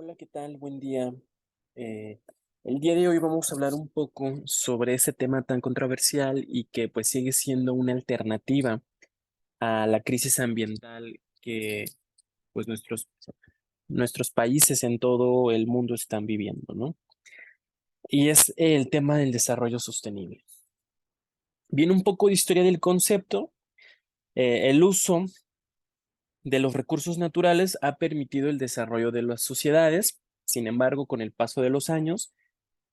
Hola, ¿qué tal? Buen día. Eh, el día de hoy vamos a hablar un poco sobre ese tema tan controversial y que pues sigue siendo una alternativa a la crisis ambiental que pues nuestros países en todo el mundo están viviendo, ¿no? Y es el tema del desarrollo sostenible. Viene un poco de historia del concepto. El uso de los recursos naturales ha permitido el desarrollo de las sociedades. Sin embargo, con el paso de los años,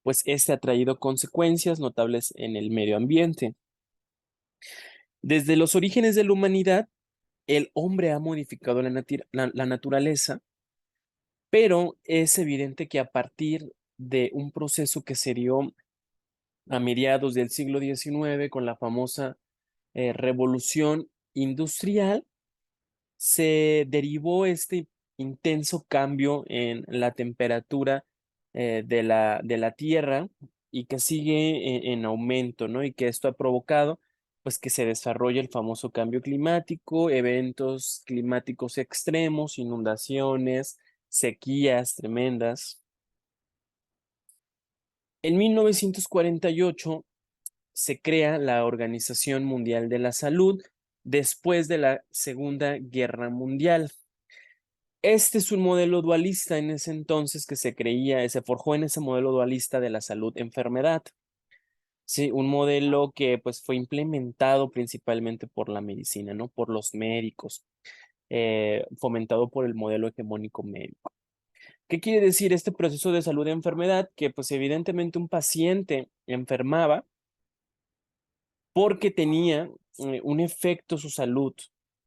pues este ha traído consecuencias notables en el medio ambiente. Desde los orígenes de la humanidad, el hombre ha modificado la naturaleza, pero es evidente que a partir de un proceso que se dio a mediados del siglo XIX con la famosa revolución industrial, se derivó este intenso cambio en la temperatura de la Tierra y que sigue en aumento, ¿no? Y que esto ha provocado, pues, que se desarrolle el famoso cambio climático, eventos climáticos extremos, inundaciones, sequías tremendas. En 1948 se crea la Organización Mundial de la Salud después de la Segunda Guerra Mundial. Este es un modelo dualista en ese entonces que se forjó en ese modelo dualista de la salud-enfermedad. Sí, un modelo que pues fue implementado principalmente por la medicina, ¿no? Por los médicos, fomentado por el modelo hegemónico médico. ¿Qué quiere decir este proceso de salud-enfermedad? Que pues evidentemente un paciente enfermaba porque tenía un efecto su salud.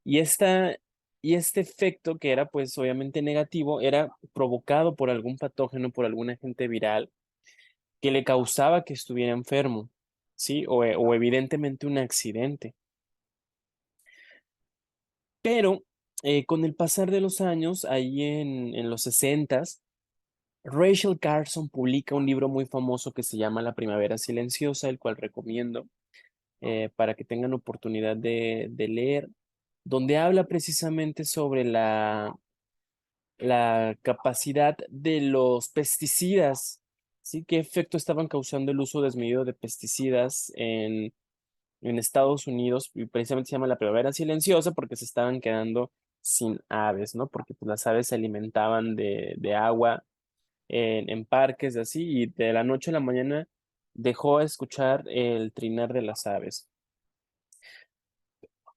Y, esta, y este efecto, que era pues obviamente negativo, era provocado por algún patógeno, por algún agente viral que le causaba que estuviera enfermo, ¿sí? O evidentemente un accidente. Pero con el pasar de los años, ahí en los sesentas, Rachel Carson publica un libro muy famoso que se llama La Primavera Silenciosa, el cual recomiendo para que tengan oportunidad de leer, donde habla precisamente sobre la capacidad de los pesticidas, ¿sí? ¿Qué efecto estaban causando el uso desmedido de pesticidas en Estados Unidos? Y precisamente se llama la primavera silenciosa porque se estaban quedando sin aves, ¿no? Porque pues, las aves se alimentaban de agua en parques, así, y de la noche a la mañana dejó de escuchar el trinar de las aves.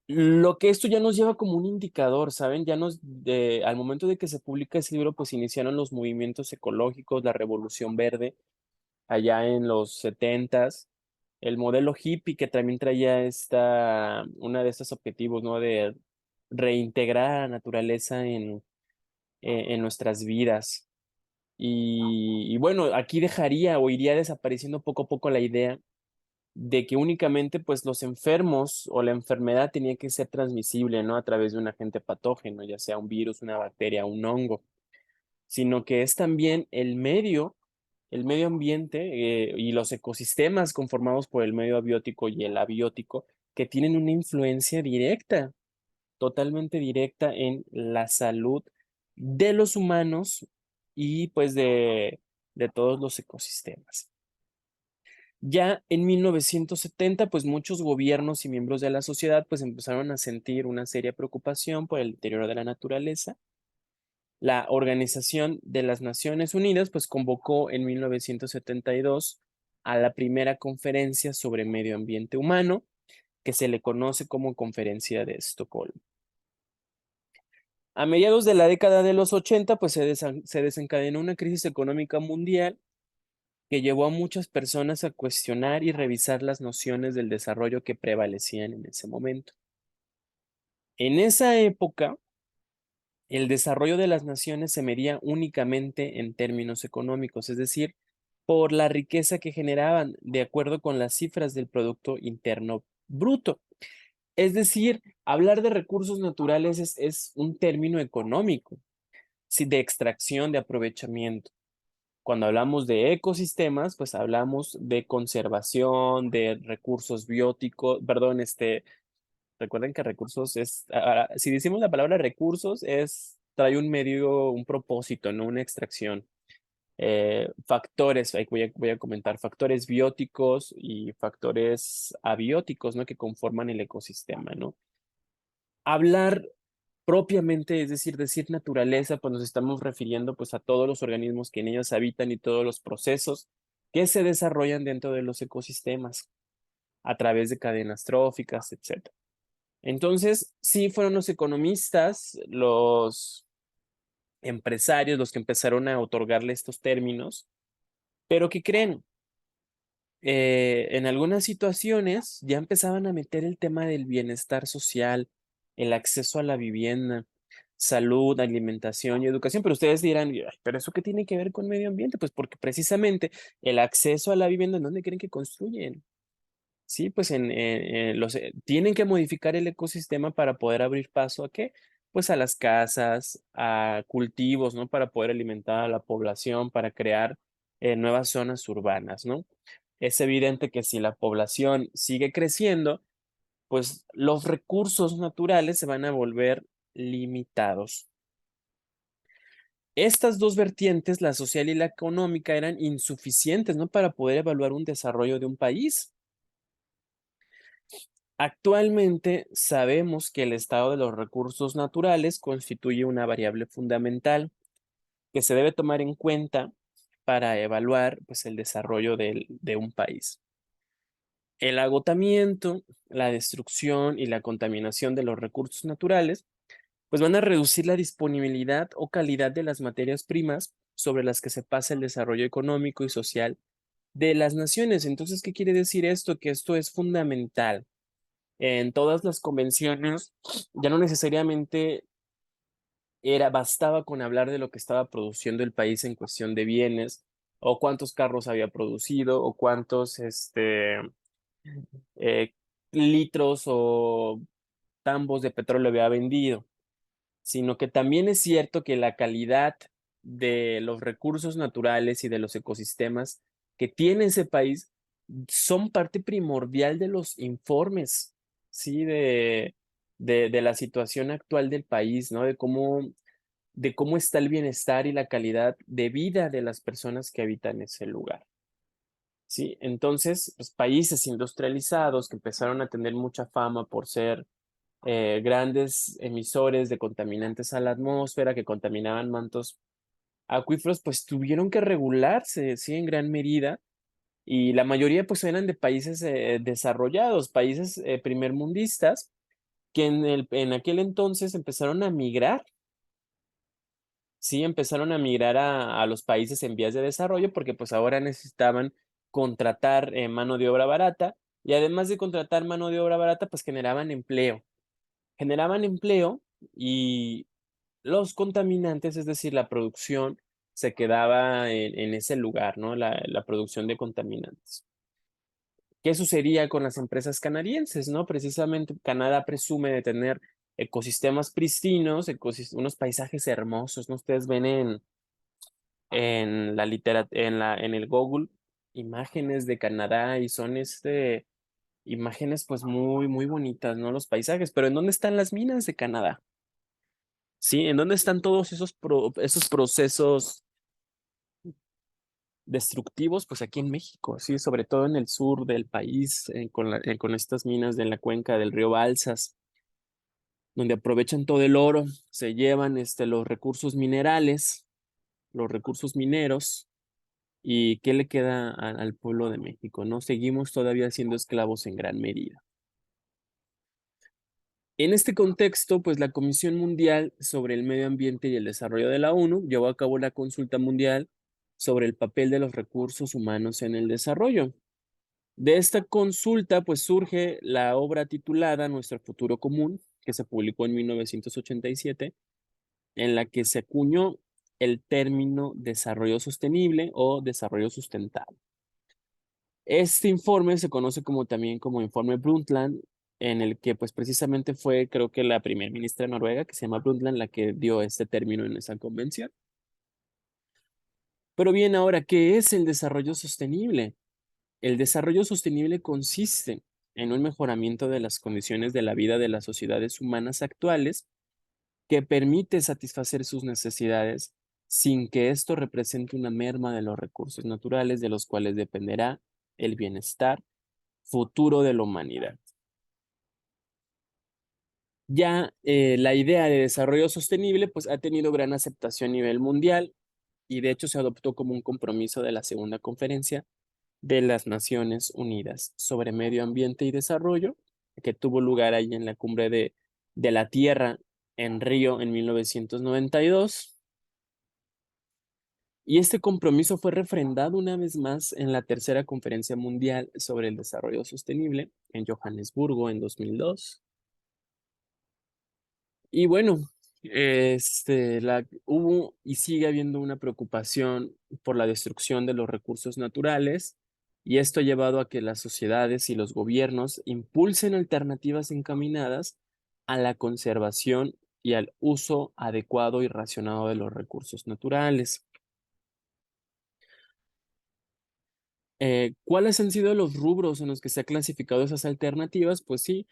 Lo que esto ya nos lleva como un indicador, ¿saben? Al momento de que se publica ese libro, pues iniciaron los movimientos ecológicos, la revolución verde, allá en los setentas, el modelo hippie que también traía una de estos objetivos, ¿no? De reintegrar a la naturaleza en nuestras vidas. Y bueno, aquí dejaría o iría desapareciendo poco a poco la idea de que únicamente pues los enfermos o la enfermedad tenía que ser transmisible, ¿no? A través de un agente patógeno, ya sea un virus, una bacteria, un hongo, sino que es también el medio ambiente y los ecosistemas conformados por el medio abiótico y el abiótico que tienen una influencia directa, totalmente directa en la salud de los humanos y pues de todos los ecosistemas. Ya en 1970, pues muchos gobiernos y miembros de la sociedad pues empezaron a sentir una seria preocupación por el deterioro de la naturaleza. La Organización de las Naciones Unidas pues convocó en 1972 a la primera conferencia sobre medio ambiente humano, que se le conoce como Conferencia de Estocolmo. A mediados de la década de los 80, pues se desencadenó una crisis económica mundial que llevó a muchas personas a cuestionar y revisar las nociones del desarrollo que prevalecían en ese momento. En esa época, el desarrollo de las naciones se medía únicamente en términos económicos, es decir, por la riqueza que generaban de acuerdo con las cifras del Producto Interno Bruto. Es decir, hablar de recursos naturales es un término económico, sí, de extracción, de aprovechamiento. Cuando hablamos de ecosistemas, pues hablamos de conservación, de recursos bióticos, perdón, recuerden que recursos si decimos la palabra recursos, es trae un medio, un propósito, no una extracción. Factores, ahí voy a comentar, factores bióticos y factores abióticos, ¿no? Que conforman el ecosistema, ¿no? Hablar propiamente, es decir naturaleza, pues nos estamos refiriendo pues a todos los organismos que en ellos habitan y todos los procesos que se desarrollan dentro de los ecosistemas a través de cadenas tróficas, etcétera. Entonces, sí fueron los economistas, los empresarios, los que empezaron a otorgarle estos términos, pero ¿qué creen? En algunas situaciones ya empezaban a meter el tema del bienestar social, el acceso a la vivienda, salud, alimentación y educación, pero ustedes dirán, "Ay, pero ¿eso qué tiene que ver con medio ambiente?". Pues porque precisamente el acceso a la vivienda, ¿en dónde creen que construyen? Sí, pues tienen que modificar el ecosistema para poder abrir paso ¿a qué? Pues a las casas, a cultivos, ¿no? Para poder alimentar a la población, para crear nuevas zonas urbanas, ¿no? Es evidente que si la población sigue creciendo, pues los recursos naturales se van a volver limitados. Estas dos vertientes, la social y la económica, eran insuficientes, ¿no? Para poder evaluar un desarrollo de un país. Actualmente sabemos que el estado de los recursos naturales constituye una variable fundamental que se debe tomar en cuenta para evaluar pues, el desarrollo de un país. El agotamiento, la destrucción y la contaminación de los recursos naturales pues van a reducir la disponibilidad o calidad de las materias primas sobre las que se pasa el desarrollo económico y social de las naciones. Entonces, ¿qué quiere decir esto? Que esto es fundamental. En todas las convenciones ya no necesariamente bastaba con hablar de lo que estaba produciendo el país en cuestión de bienes, o cuántos carros había producido, o cuántos eh, litros o tambos de petróleo había vendido, sino que también es cierto que la calidad de los recursos naturales y de los ecosistemas que tiene ese país son parte primordial de los informes, ¿sí? De la situación actual del país, ¿no? De cómo está el bienestar y la calidad de vida de las personas que habitan ese lugar, ¿sí? Entonces, pues, países industrializados que empezaron a tener mucha fama por ser grandes emisores de contaminantes a la atmósfera que contaminaban mantos acuíferos, pues tuvieron que regularse, sí, en gran medida. Y la mayoría pues eran de países desarrollados, países primermundistas, que en aquel entonces empezaron a migrar, sí, empezaron a migrar a los países en vías de desarrollo porque pues ahora necesitaban contratar mano de obra barata y además de contratar mano de obra barata, pues generaban empleo y los contaminantes, es decir, la producción se quedaba en ese lugar, ¿no? La producción de contaminantes. ¿Qué sucedía con las empresas canadienses, no? Precisamente Canadá presume de tener ecosistemas pristinos, unos paisajes hermosos, ¿no? Ustedes ven en la en el Google imágenes de Canadá y son imágenes pues muy, muy bonitas, ¿no? Los paisajes, pero ¿en dónde están las minas de Canadá? Sí, ¿en dónde están todos esos procesos destructivos? Pues aquí en México, sí, sobre todo en el sur del país, con estas minas de la cuenca del río Balsas, donde aprovechan todo el oro, se llevan los recursos minerales, los recursos mineros, y ¿qué le queda al pueblo de México? ¿No? Seguimos todavía siendo esclavos en gran medida. En este contexto, pues la Comisión Mundial sobre el Medio Ambiente y el Desarrollo de la ONU llevó a cabo la consulta mundial sobre el papel de los recursos humanos en el desarrollo. De esta consulta, pues surge la obra titulada Nuestro futuro común, que se publicó en 1987, en la que se acuñó el término desarrollo sostenible o desarrollo sustentable. Este informe se conoce también como informe Brundtland, en el que pues precisamente fue, creo que la primera ministra de Noruega, que se llama Brundtland, la que dio este término en esa convención. Pero bien, ahora, ¿qué es el desarrollo sostenible? El desarrollo sostenible consiste en un mejoramiento de las condiciones de la vida de las sociedades humanas actuales que permite satisfacer sus necesidades sin que esto represente una merma de los recursos naturales de los cuales dependerá el bienestar futuro de la humanidad. Ya la idea de desarrollo sostenible pues ha tenido gran aceptación a nivel mundial y de hecho se adoptó como un compromiso de la segunda conferencia de las Naciones Unidas sobre Medio Ambiente y Desarrollo, que tuvo lugar ahí en la Cumbre de la Tierra en Río en 1992. Y este compromiso fue refrendado una vez más en la tercera Conferencia Mundial sobre el Desarrollo Sostenible en Johannesburgo en 2002. Y bueno, hubo y sigue habiendo una preocupación por la destrucción de los recursos naturales, y esto ha llevado a que las sociedades y los gobiernos impulsen alternativas encaminadas a la conservación y al uso adecuado y racionado de los recursos naturales. ¿Cuáles han sido los rubros en los que se ha clasificado esas alternativas? Pues sí,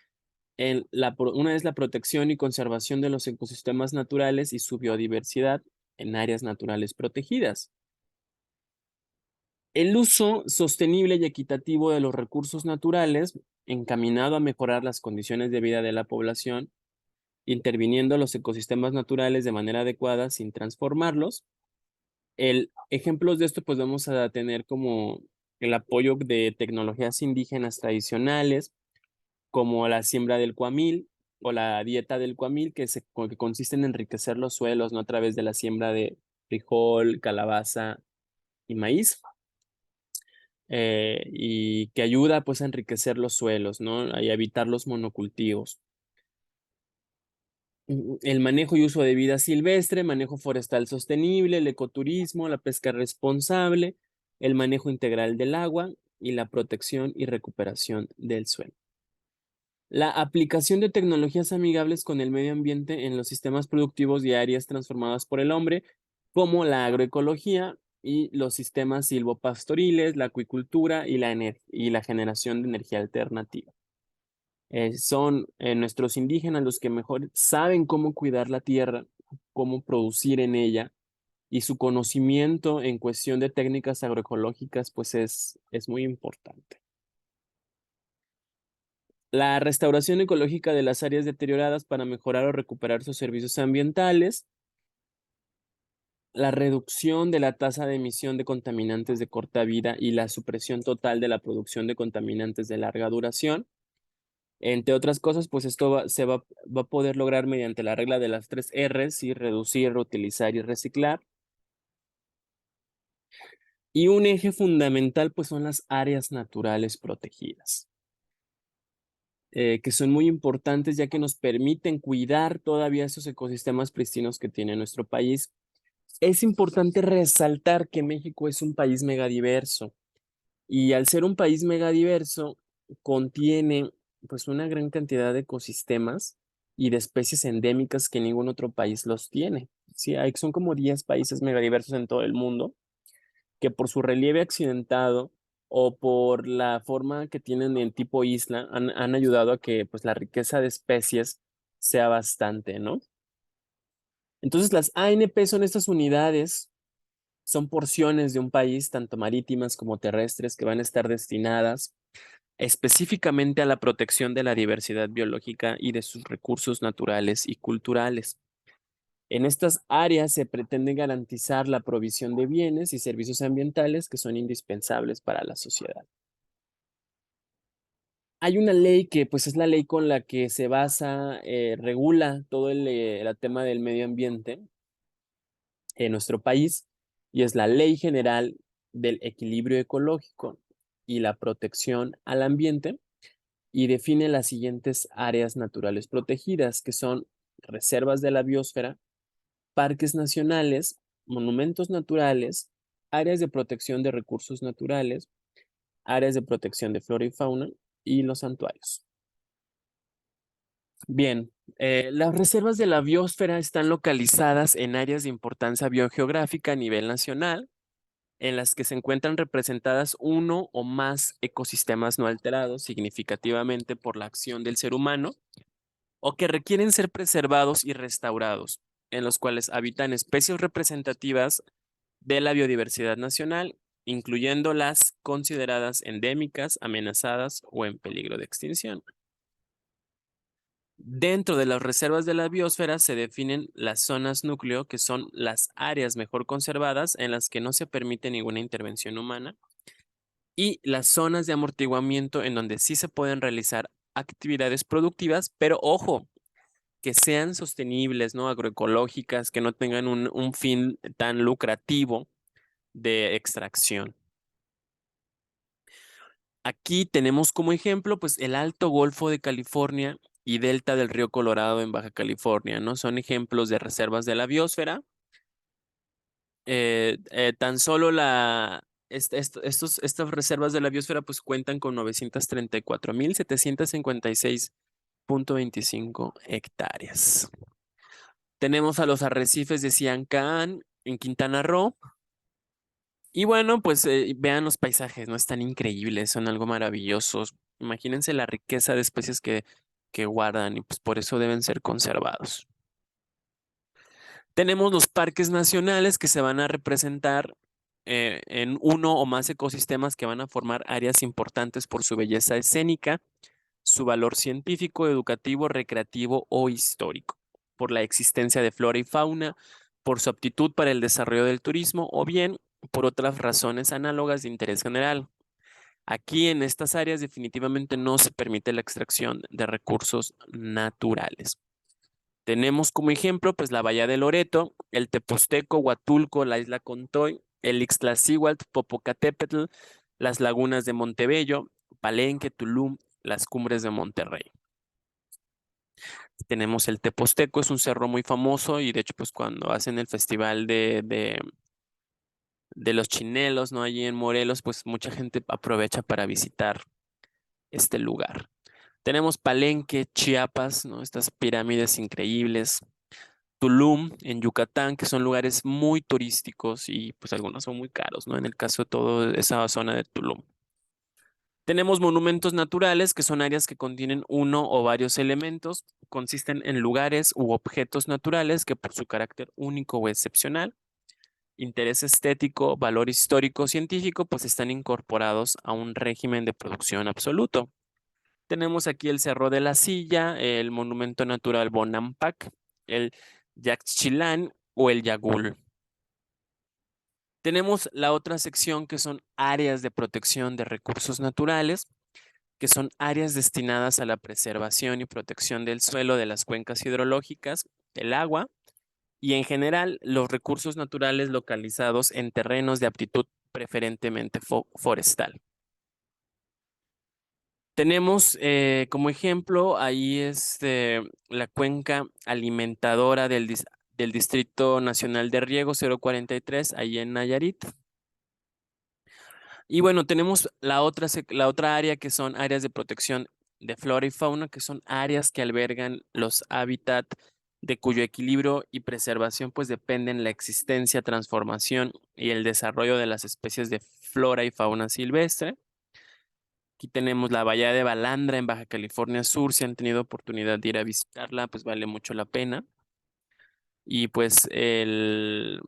una es la protección y conservación de los ecosistemas naturales y su biodiversidad en áreas naturales protegidas. El uso sostenible y equitativo de los recursos naturales, encaminado a mejorar las condiciones de vida de la población, interviniendo los ecosistemas naturales de manera adecuada sin transformarlos. Ejemplos de esto, pues vamos a tener como el apoyo de tecnologías indígenas tradicionales, como la siembra del cuamil o la dieta del cuamil, que consiste en enriquecer los suelos, ¿no? A través de la siembra de frijol, calabaza y maíz, y que ayuda pues a enriquecer los suelos, ¿no? Y a evitar los monocultivos. El manejo y uso de vida silvestre, manejo forestal sostenible, el ecoturismo, la pesca responsable, el manejo integral del agua y la protección y recuperación del suelo. La aplicación de tecnologías amigables con el medio ambiente en los sistemas productivos y áreas transformadas por el hombre, como la agroecología y los sistemas silvopastoriles, la acuicultura y la generación de energía alternativa. Son nuestros indígenas los que mejor saben cómo cuidar la tierra, cómo producir en ella, y su conocimiento en cuestión de técnicas agroecológicas pues es muy importante. La restauración ecológica de las áreas deterioradas para mejorar o recuperar sus servicios ambientales, la reducción de la tasa de emisión de contaminantes de corta vida y la supresión total de la producción de contaminantes de larga duración. Entre otras cosas, pues esto va a poder lograr mediante la regla de las 3 Rs, y reducir, reutilizar y reciclar. Y un eje fundamental pues son las áreas naturales protegidas, que son muy importantes ya que nos permiten cuidar todavía esos ecosistemas pristinos que tiene nuestro país. Es importante resaltar que México es un país megadiverso, y al ser un país megadiverso contiene pues una gran cantidad de ecosistemas y de especies endémicas que ningún otro país los tiene. Sí, son como 10 países megadiversos en todo el mundo que por su relieve accidentado o por la forma que tienen en tipo isla han ayudado a que pues la riqueza de especies sea bastante, ¿no? Entonces las ANP son estas unidades, son porciones de un país, tanto marítimas como terrestres, que van a estar destinadas específicamente a la protección de la diversidad biológica y de sus recursos naturales y culturales. En estas áreas se pretende garantizar la provisión de bienes y servicios ambientales que son indispensables para la sociedad. Hay una ley que pues es la ley con la que se basa, regula todo el tema del medio ambiente en nuestro país, y es la Ley General del Equilibrio Ecológico y la Protección al Ambiente, y define las siguientes áreas naturales protegidas, que son reservas de la biosfera, parques nacionales, monumentos naturales, áreas de protección de recursos naturales, áreas de protección de flora y fauna y los santuarios. Bien, las reservas de la biosfera están localizadas en áreas de importancia biogeográfica a nivel nacional, en las que se encuentran representadas uno o más ecosistemas no alterados significativamente por la acción del ser humano, o que requieren ser preservados y restaurados, en los cuales habitan especies representativas de la biodiversidad nacional, incluyendo las consideradas endémicas, amenazadas o en peligro de extinción. Dentro de las reservas de la biosfera se definen las zonas núcleo, que son las áreas mejor conservadas en las que no se permite ninguna intervención humana, y las zonas de amortiguamiento en donde sí se pueden realizar actividades productivas, pero ojo, que sean sostenibles, ¿no? Agroecológicas, que no tengan un fin tan lucrativo de extracción. Aquí tenemos como ejemplo, pues, el Alto Golfo de California y Delta del Río Colorado en Baja California, ¿no? Son ejemplos de reservas de la biosfera. Tan solo estas reservas de la biosfera, pues, cuentan con 934,756,25 hectáreas. Tenemos a los arrecifes de Siancán en Quintana Roo. Y bueno, pues vean los paisajes, ¿no? Están increíbles, son algo maravillosos. Imagínense la riqueza de especies que guardan y pues por eso deben ser conservados. Tenemos los parques nacionales que se van a representar en uno o más ecosistemas que van a formar áreas importantes por su belleza escénica, su valor científico, educativo, recreativo o histórico, por la existencia de flora y fauna, por su aptitud para el desarrollo del turismo o bien por otras razones análogas de interés general. Aquí en estas áreas definitivamente no se permite la extracción de recursos naturales. Tenemos como ejemplo pues la Bahía de Loreto, el Teposteco, Huatulco, la isla Contoy, el Ixtlaxíhuatl, Popocatépetl, las lagunas de Montebello, Palenque, Tulum, las cumbres de Monterrey. Tenemos el Teposteco, es un cerro muy famoso y de hecho pues cuando hacen el festival de los chinelos, ¿no? Allí en Morelos, pues mucha gente aprovecha para visitar este lugar. Tenemos Palenque, Chiapas, ¿no? Estas pirámides increíbles. Tulum, en Yucatán, que son lugares muy turísticos y pues algunos son muy caros, ¿no? En el caso de toda esa zona de Tulum. Tenemos monumentos naturales, que son áreas que contienen uno o varios elementos, consisten en lugares u objetos naturales que por su carácter único o excepcional, interés estético, valor histórico, científico, pues están incorporados a un régimen de producción absoluto. Tenemos aquí el Cerro de la Silla, el Monumento Natural Bonampak, el Yaxchilán o el Yagul. Tenemos la otra sección que son áreas de protección de recursos naturales, que son áreas destinadas a la preservación y protección del suelo, de las cuencas hidrológicas, del agua y en general los recursos naturales localizados en terrenos de aptitud preferentemente forestal. Tenemos como ejemplo ahí la cuenca alimentadora del Distrito Nacional de Riego 043, ahí en Nayarit. Y bueno, tenemos la otra área que son áreas de protección de flora y fauna, que son áreas que albergan los hábitats de cuyo equilibrio y preservación pues dependen la existencia, transformación y el desarrollo de las especies de flora y fauna silvestre. Aquí tenemos la Bahía de Balandra en Baja California Sur. Si han tenido oportunidad de ir a visitarla, pues vale mucho la pena. Y pues el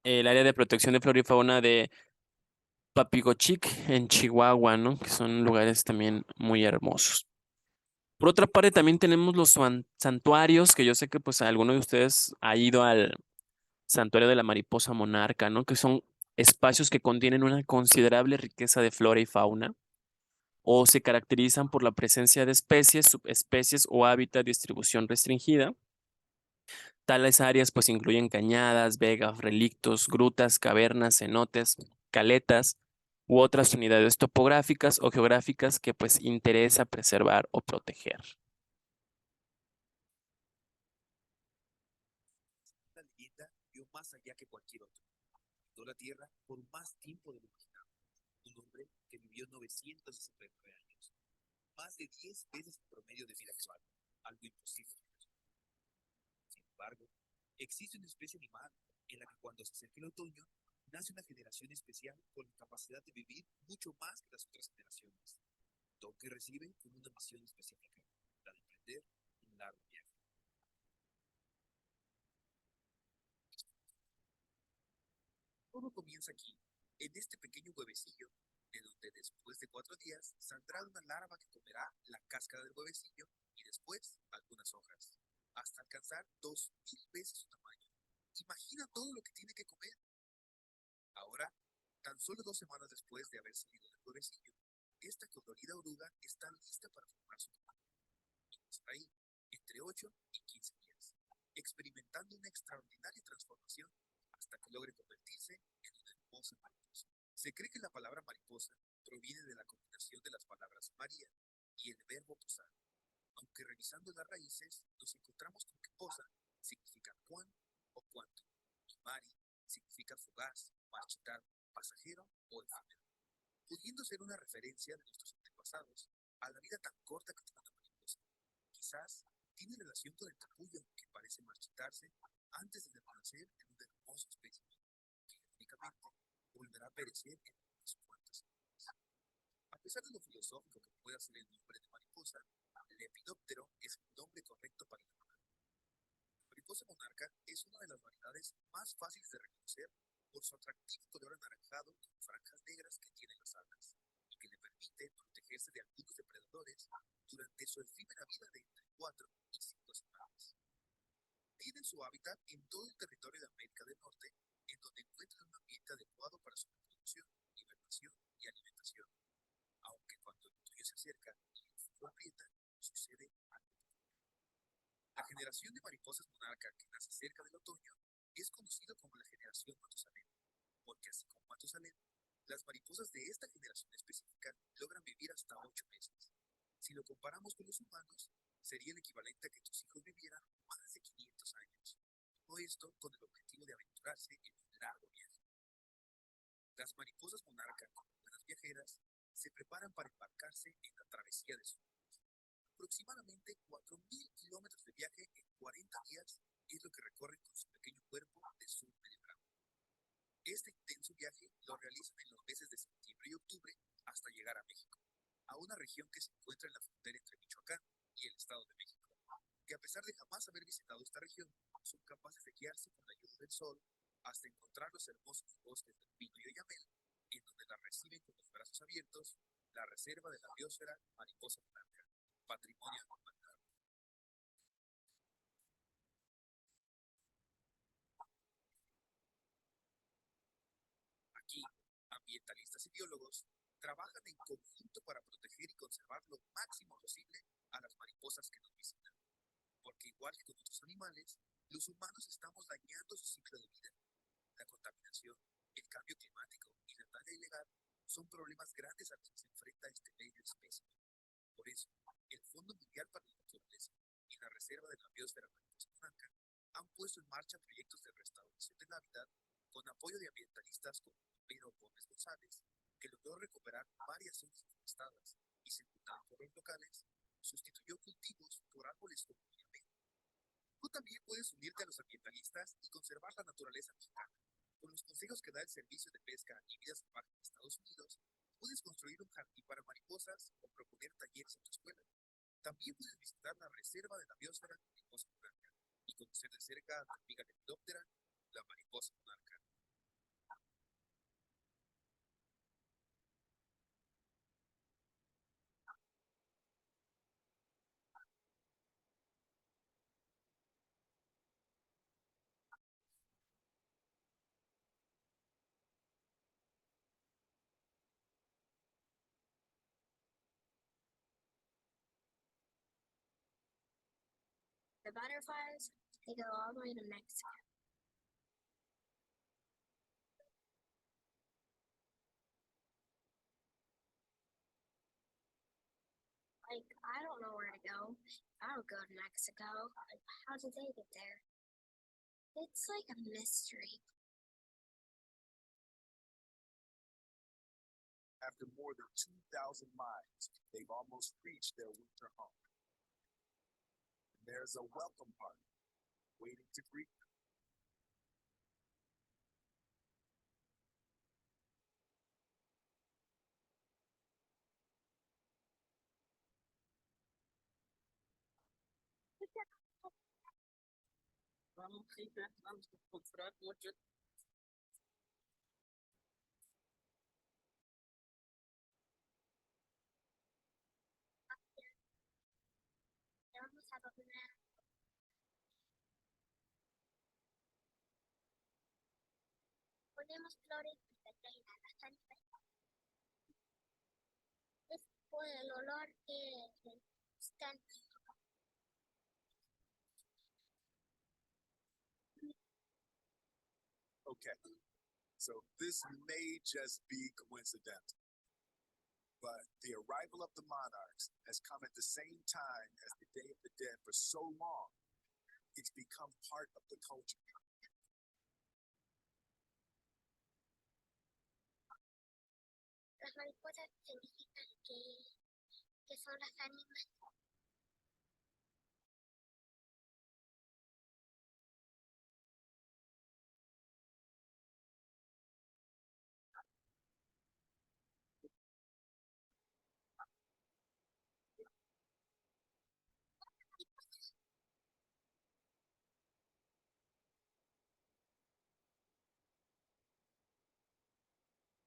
área de protección de flora y fauna de Papigochic en Chihuahua, ¿no? Que son lugares también muy hermosos. Por otra parte, también tenemos los santuarios, que yo sé que pues alguno de ustedes ha ido al santuario de la mariposa monarca, ¿no? Que son espacios que contienen una considerable riqueza de flora y fauna o se caracterizan por la presencia de especies, subespecies o hábitat de distribución restringida. Tales áreas pues incluyen cañadas, vegas, relictos, grutas, cavernas, cenotes, caletas u otras unidades topográficas o geográficas que pues interesa preservar o proteger. La leyenda vio más allá que cualquier otro. Habitó la Tierra por más tiempo de lo imaginado. Un hombre que vivió 969 años, más de 10 veces el promedio de vida actual, algo imposible. Sin embargo, existe una especie animal en la que cuando se acerca el otoño, nace una generación especial con la capacidad de vivir mucho más que las otras generaciones. Don que recibe con una misión específica, la de aprender Todo comienza aquí, en este pequeño huevecillo, de donde después de 4 días saldrá una larva que comerá la cáscara del huevecillo y después algunas hojas, hasta alcanzar 2000 veces su tamaño. Imagina todo lo que tiene que comer. Ahora, tan solo 2 semanas después de haber salido del huevecillo, esta colorida oruga está lista para formar su tamaño. Estará ahí entre 8 y 15 días, experimentando una extraordinaria transformación hasta que logre convertirse en una hermosa mariposa. Se cree que la palabra mariposa proviene de la combinación de las palabras María y el verbo posar, aunque revisando las raíces nos encontramos con que posa significa cuán o cuánto, y mari significa fugaz, marchitar, pasajero o efímero, pudiendo ser una referencia de nuestros antepasados a la vida tan corta que tiene una mariposa. Quizás tiene relación con el capullo que parece marchitarse antes de renacer en un hermoso espécimen que únicamente volverá a perecer en unas cuantas semanas. A pesar de lo filosófico que pueda ser el nombre de mariposa, Lepidóptero es el nombre correcto para la monarca. La mariposa monarca es una de las variedades más fáciles de reconocer por su atractivo color anaranjado con franjas negras que tiene las alas y que le permite protegerse de algunos depredadores durante su efímera vida de entre 4 y 5 semanas. Tienen su hábitat en todo el territorio de América del Norte, en donde encuentran un ambiente adecuado para su reproducción, hibernación y alimentación, aunque cuando el otoño se acerca y el frío aprieta, sucede algo. La generación de mariposas monarca que nace cerca del otoño es conocida como la generación Matusalén, porque así como Matusalén, las mariposas de esta generación específica logran vivir hasta 8 meses. Si lo comparamos con los humanos, sería el equivalente a que tus hijos vivieran más de 500 años. Todo esto con el objetivo de aventurarse en un largo viaje. Las mariposas monarca, como buenas viajeras, se preparan para embarcarse en la travesía de su vida. Aproximadamente 4000 kilómetros de viaje en 40 días es lo que recorren con su pequeño cuerpo de sur medio grado. Este intenso viaje lo realizan en los meses de septiembre y octubre hasta llegar a México, a una región que se encuentra en la frontera entre Michoacán y el Estado de México, que a pesar de jamás haber visitado esta región, son capaces de guiarse con la ayuda del sol hasta encontrar los hermosos bosques del pino y oyamel, en donde la reciben con los brazos abiertos la reserva de la biosfera Mariposa Blanca, patrimonio de la humanidad. Aquí, ambientalistas y biólogos trabajan en conjunto para proteger y conservar lo máximo posible a las mariposas que nos visitan, porque igual que con otros animales, los humanos estamos dañando su ciclo de vida. La contaminación, el cambio climático y la tala ilegal son problemas grandes a los que se enfrenta este bello especie. Por eso, el Fondo Mundial para la Naturaleza y la Reserva de la Biosfera Mariposa Blanca han puesto en marcha proyectos de restauración del hábitat con apoyo de ambientalistas como Pedro Gómez González, que logró recuperar varias zonas forestadas y, sepultando pueblos locales, sustituyó cultivos por árboles como el yamé. Tú también puedes unirte a los ambientalistas y conservar la naturaleza mexicana. Con los consejos que da el Servicio de Pesca y Vida Salvaje de Estados Unidos, puedes construir un jardín para mariposas o proponer talleres en tu escuela. También puedes visitar la Reserva de la Biosfera Mariposa Monarca y conocer de cerca a la amiga lepidóptera, la mariposa monarca. The butterflies, they go all the way to Mexico. Like, I don't know where to go. I don't go to Mexico. Like, how did they get there? It's like a mystery. After more than 2,000 miles, they've almost reached their winter home. There's a welcome party waiting to greet them. Vamos a comprar mucho podemos adornar. Ponemos flores para atraer a las ánimas. Es por el olor que están. Okay, so this may just be coincidental, but the arrival of the monarchs has come at the same time as the Day of the Dead for so long, it's become part of the culture. Las mariposas significan que son las ánimas.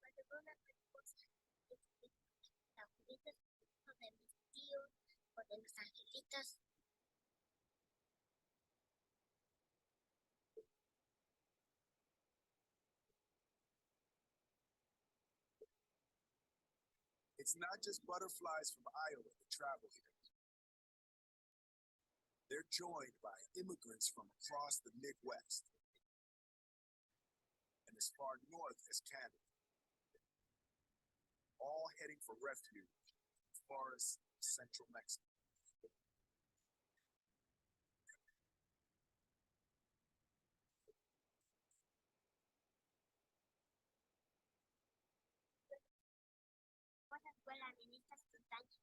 Cuando veo una mariposa, es favoritas o de mis tíos o de los angelitos. It's not just butterflies from Iowa that travel here. They're joined by immigrants from across the Midwest and as far north as Canada, all heading for refuge in forests of central Mexico. Mariposas vuelan en estas montañas.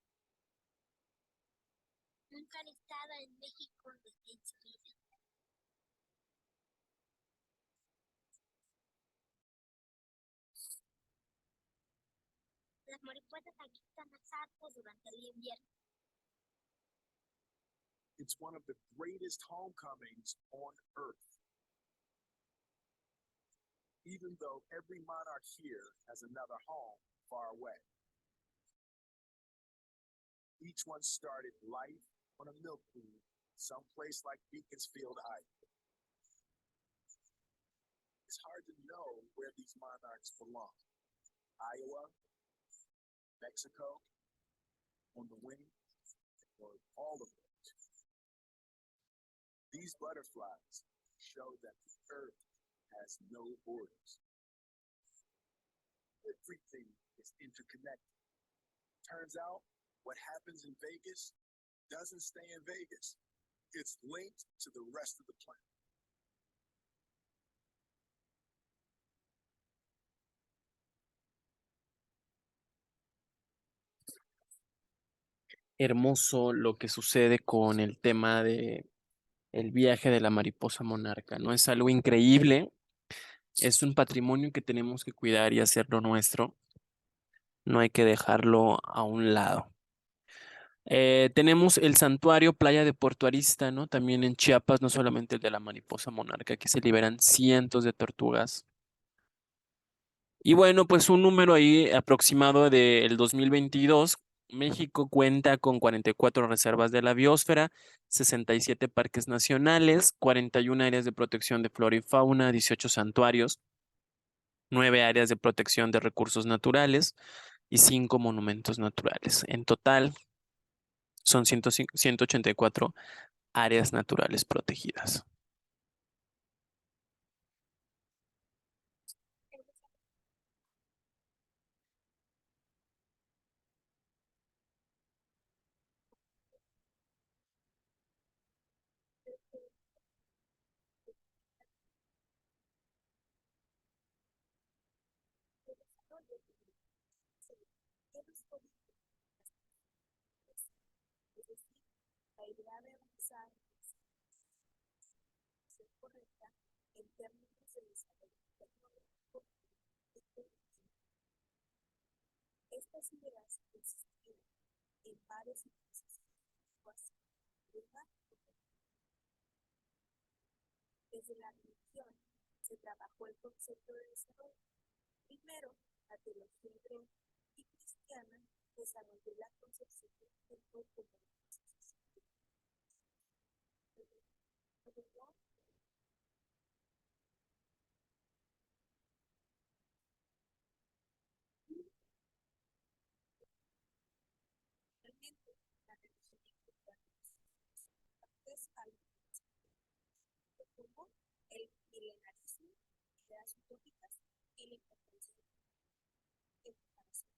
Nunca han estado en México desde su vida. Las mariposas aquí están a salvo durante el invierno. It's one of the greatest homecomings on earth. Even though every monarch here has another home far away. Each one started life on a milkweed, someplace like Beaconsfield, Iowa. It's hard to know where these monarchs belong. Iowa, Mexico, on the wing, or all of them. These butterflies show that the earth has no borders. Everything is interconnected. Turns out, what happens in Vegas doesn't stay in Vegas. It's linked to the rest of the planet. Hermoso lo que sucede con el tema de el viaje de la mariposa monarca, ¿no? Es algo increíble, es un patrimonio que tenemos que cuidar y hacerlo nuestro. No hay que dejarlo a un lado. Tenemos el santuario Playa de Puerto Arista, ¿no? También en Chiapas, no solamente el de la mariposa monarca, aquí se liberan cientos de tortugas. Y bueno, pues un número ahí aproximado del 2022, México cuenta con 44 reservas de la biosfera, 67 parques nacionales, 41 áreas de protección de flora y fauna, 18 santuarios, 9 áreas de protección de recursos naturales y 5 monumentos naturales. En total, son 184 áreas naturales protegidas. La idea de avanzar es correcta en términos de desarrollo tecnológico. Estas ideas consistían en varias situaciones. Desde la religión se trabajó el concepto de desarrollo. Primero, la teología hebrea y cristiana desarrolló la concepción del tiempo como como realmente la religión importante al como el milenarismo, ideas utópicas y la importancia de comparación.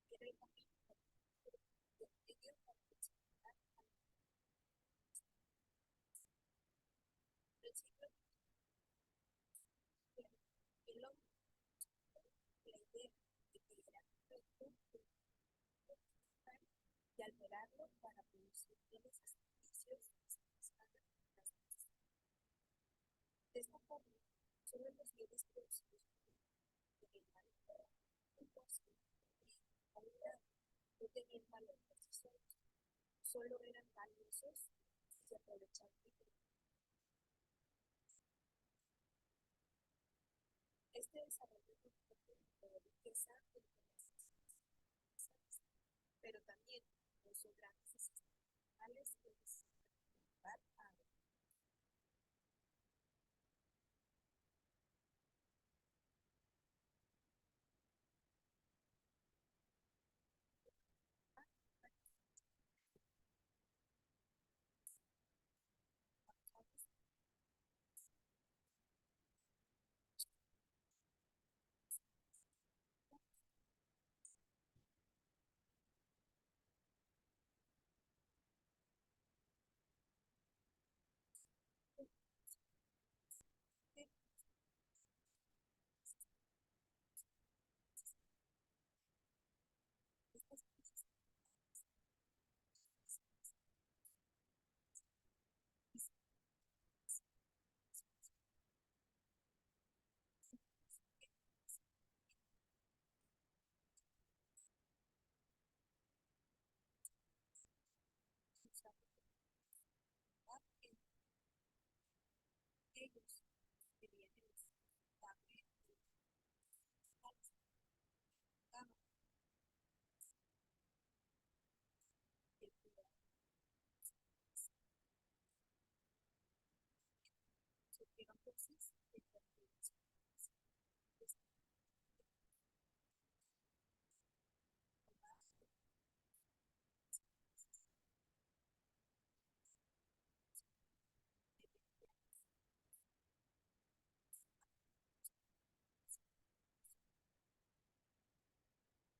Era el camino de medio para explicar el siglo XX. El hombre, la idea de que era perfecto y alterarlo para producir bienes y servicios de esta forma, solo los bienes producidos por el mal no tenían valor por sí solos, solo eran valiosos si se aprovechaban de ellos. Este desarrollo de riqueza pero también causó grandes existenciales que necesitan a ellos querían también el cuidado sufrieron dosis de perturbación.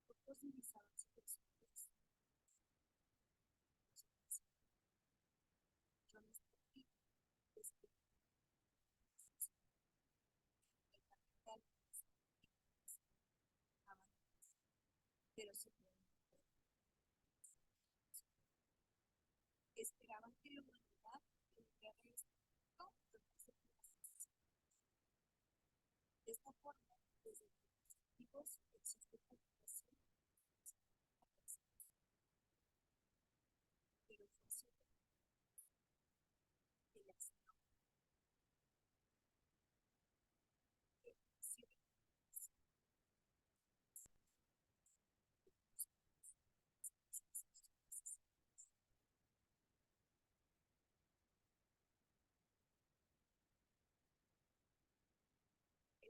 Otros utilizaban situaciones pero se esperaban que la humanidad pudiera respetar de esta forma, desde los antiguos existe comunicación, pero funciona de la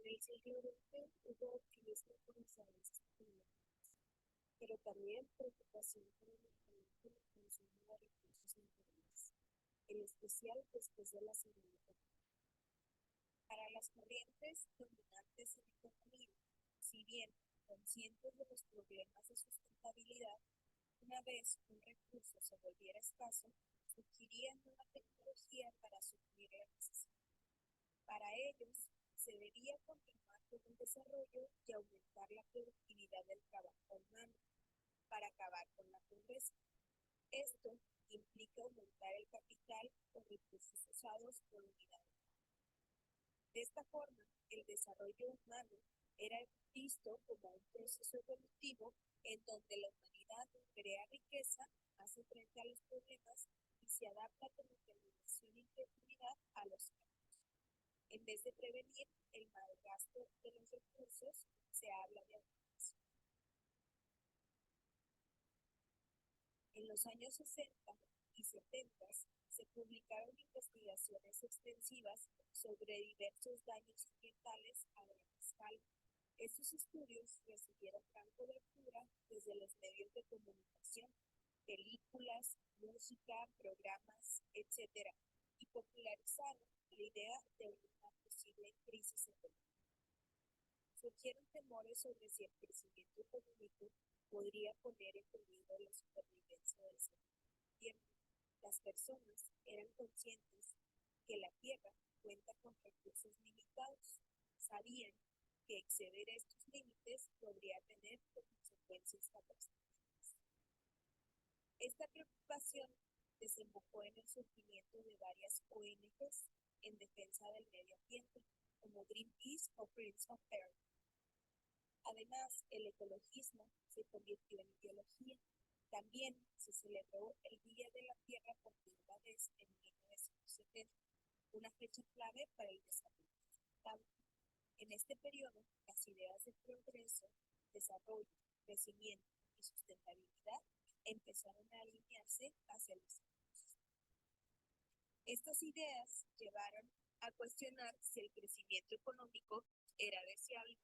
en el siglo XX hubo optimismo por las avances tecnológicos, pero también preocupación por el incremento del consumo de recursos naturales, en especial después de la Segunda Guerra. Para las corrientes dominantes en la economía, si bien conscientes de los problemas de sustentabilidad, una vez un recurso se volviera escaso, surgiría nueva tecnología para suplir la necesidad. Para ellos, se debía continuar con el desarrollo y aumentar la productividad del trabajo humano para acabar con la pobreza. Esto implica aumentar el capital o recursos usados por unidad. De esta forma, el desarrollo humano era visto como un proceso evolutivo en donde la humanidad crea riqueza, hace frente a los problemas y se adapta con determinación y creatividad a los cambios. En vez de prevenir el malgasto de los recursos, se habla de adaptación. En los años 60 y 70 se publicaron investigaciones extensivas sobre diversos daños ambientales a gran escala. Estos estudios recibieron gran cobertura desde los medios de comunicación, películas, música, programas, etc., y popularizaron la idea de una posible crisis económica. Surgieron temores sobre si el crecimiento económico podría poner en peligro la supervivencia del ser humano. Las personas eran conscientes que la Tierra cuenta con recursos limitados. Sabían que exceder estos límites podría tener consecuencias catastróficas. Esta preocupación desembocó en el surgimiento de varias ONGs en defensa del medio ambiente, como Greenpeace o Friends of Earth. Además, el ecologismo se convirtió en ideología. También se celebró el Día de la Tierra por primera vez en 1970, una fecha clave para el desarrollo sustentable. En este periodo, las ideas de progreso, desarrollo, crecimiento y sustentabilidad empezaron a alinearse hacia el desarrollo sostenible. Estas ideas llevaron a cuestionar si el crecimiento económico era deseable.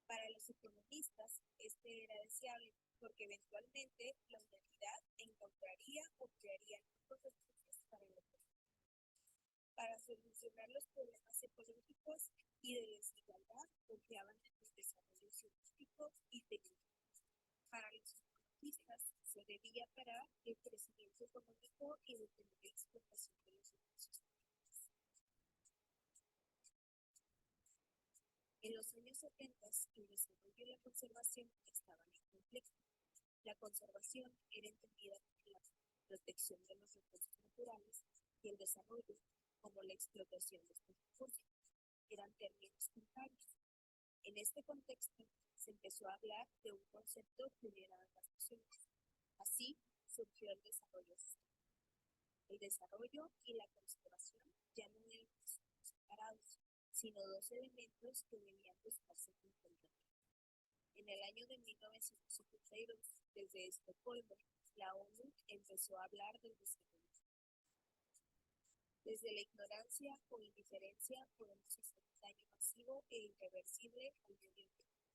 Para los economistas, este era deseable porque eventualmente la humanidad encontraría o crearía nuevos recursos para la economía. Para solucionar los problemas ecológicos y de desigualdad, confiaban en los desarrollos científicos y tecnológicos. Para los economistas, se debía parar el crecimiento económico y detener la explotación de los recursos naturales. En los años 70, el desarrollo y la conservación estaban en conflicto. La conservación era entendida como la protección de los recursos naturales y el desarrollo como la explotación de estos recursos. Eran términos contrarios. En este contexto, se empezó a hablar de un concepto que uniera ambas nociones. Así surgió el desarrollo sostenible. El desarrollo y la conservación ya no eran separados, sino dos elementos que debían buscarse conjuntamente. En el año de 1952, desde Estocolmo, la ONU empezó a hablar del desarrollo. Desde la ignorancia o indiferencia podemos hacer un daño masivo e irreversible al medio ambiente.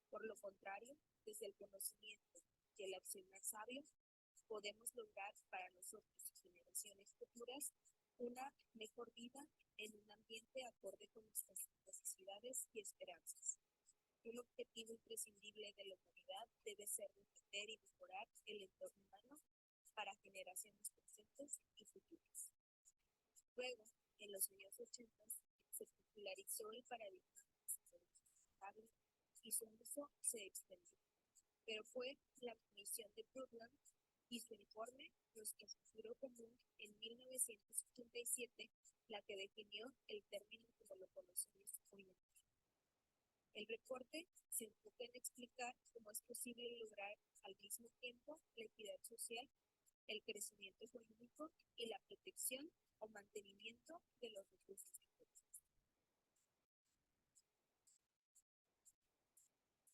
Por lo contrario, desde el conocimiento y el accionar sabio, podemos lograr para nosotros y generaciones futuras una mejor vida en un ambiente acorde con nuestras necesidades y esperanzas. Un objetivo imprescindible de la humanidad debe ser defender y mejorar el entorno humano para generaciones presentes y futuras. Luego, en los años 80, se popularizó el paradigma del desarrollo sustentable y su uso se extendió. Pero fue la Comisión de Brundtland y su informe Nuestro futuro común en 1987 la que definió el término como lo conocemos hoy en día. El reporte se enfoca en explicar cómo es posible lograr al mismo tiempo la equidad social, el crecimiento económico y la protección o mantenimiento de los recursos naturales.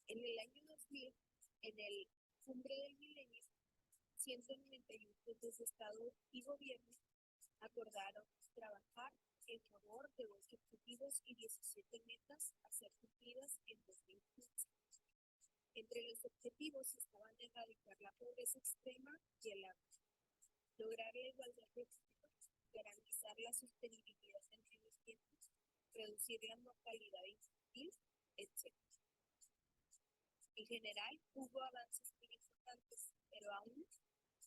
En el año 2000, en el Cumbre del Milenio, 191 jefes de Estado y Gobierno acordaron trabajar en favor de 8 objetivos y 17 metas a ser cumplidas en 2015. Entre los objetivos estaban erradicar la pobreza extrema y el hambre, lograr la igualdad de género, garantizar la sostenibilidad entre los tiempos, reducir la mortalidad infantil, etc. En general, hubo avances muy importantes, pero aún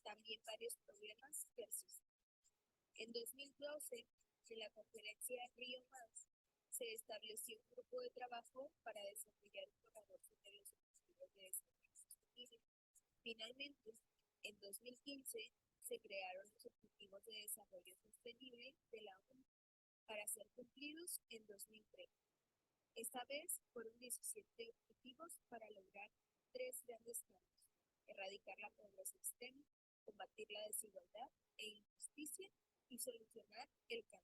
también varios problemas persisten. En 2012, en la conferencia Río Más, se estableció un grupo de trabajo para desarrollar un borrador sobre los objetivos de desarrollo sostenible. Finalmente, en 2015, se crearon los Objetivos de Desarrollo Sostenible de la ONU para ser cumplidos en 2030. Esta vez fueron 17 objetivos para lograr 3 grandes cambios: erradicar la pobreza extrema, combatir la desigualdad e injusticia y solucionar el cambio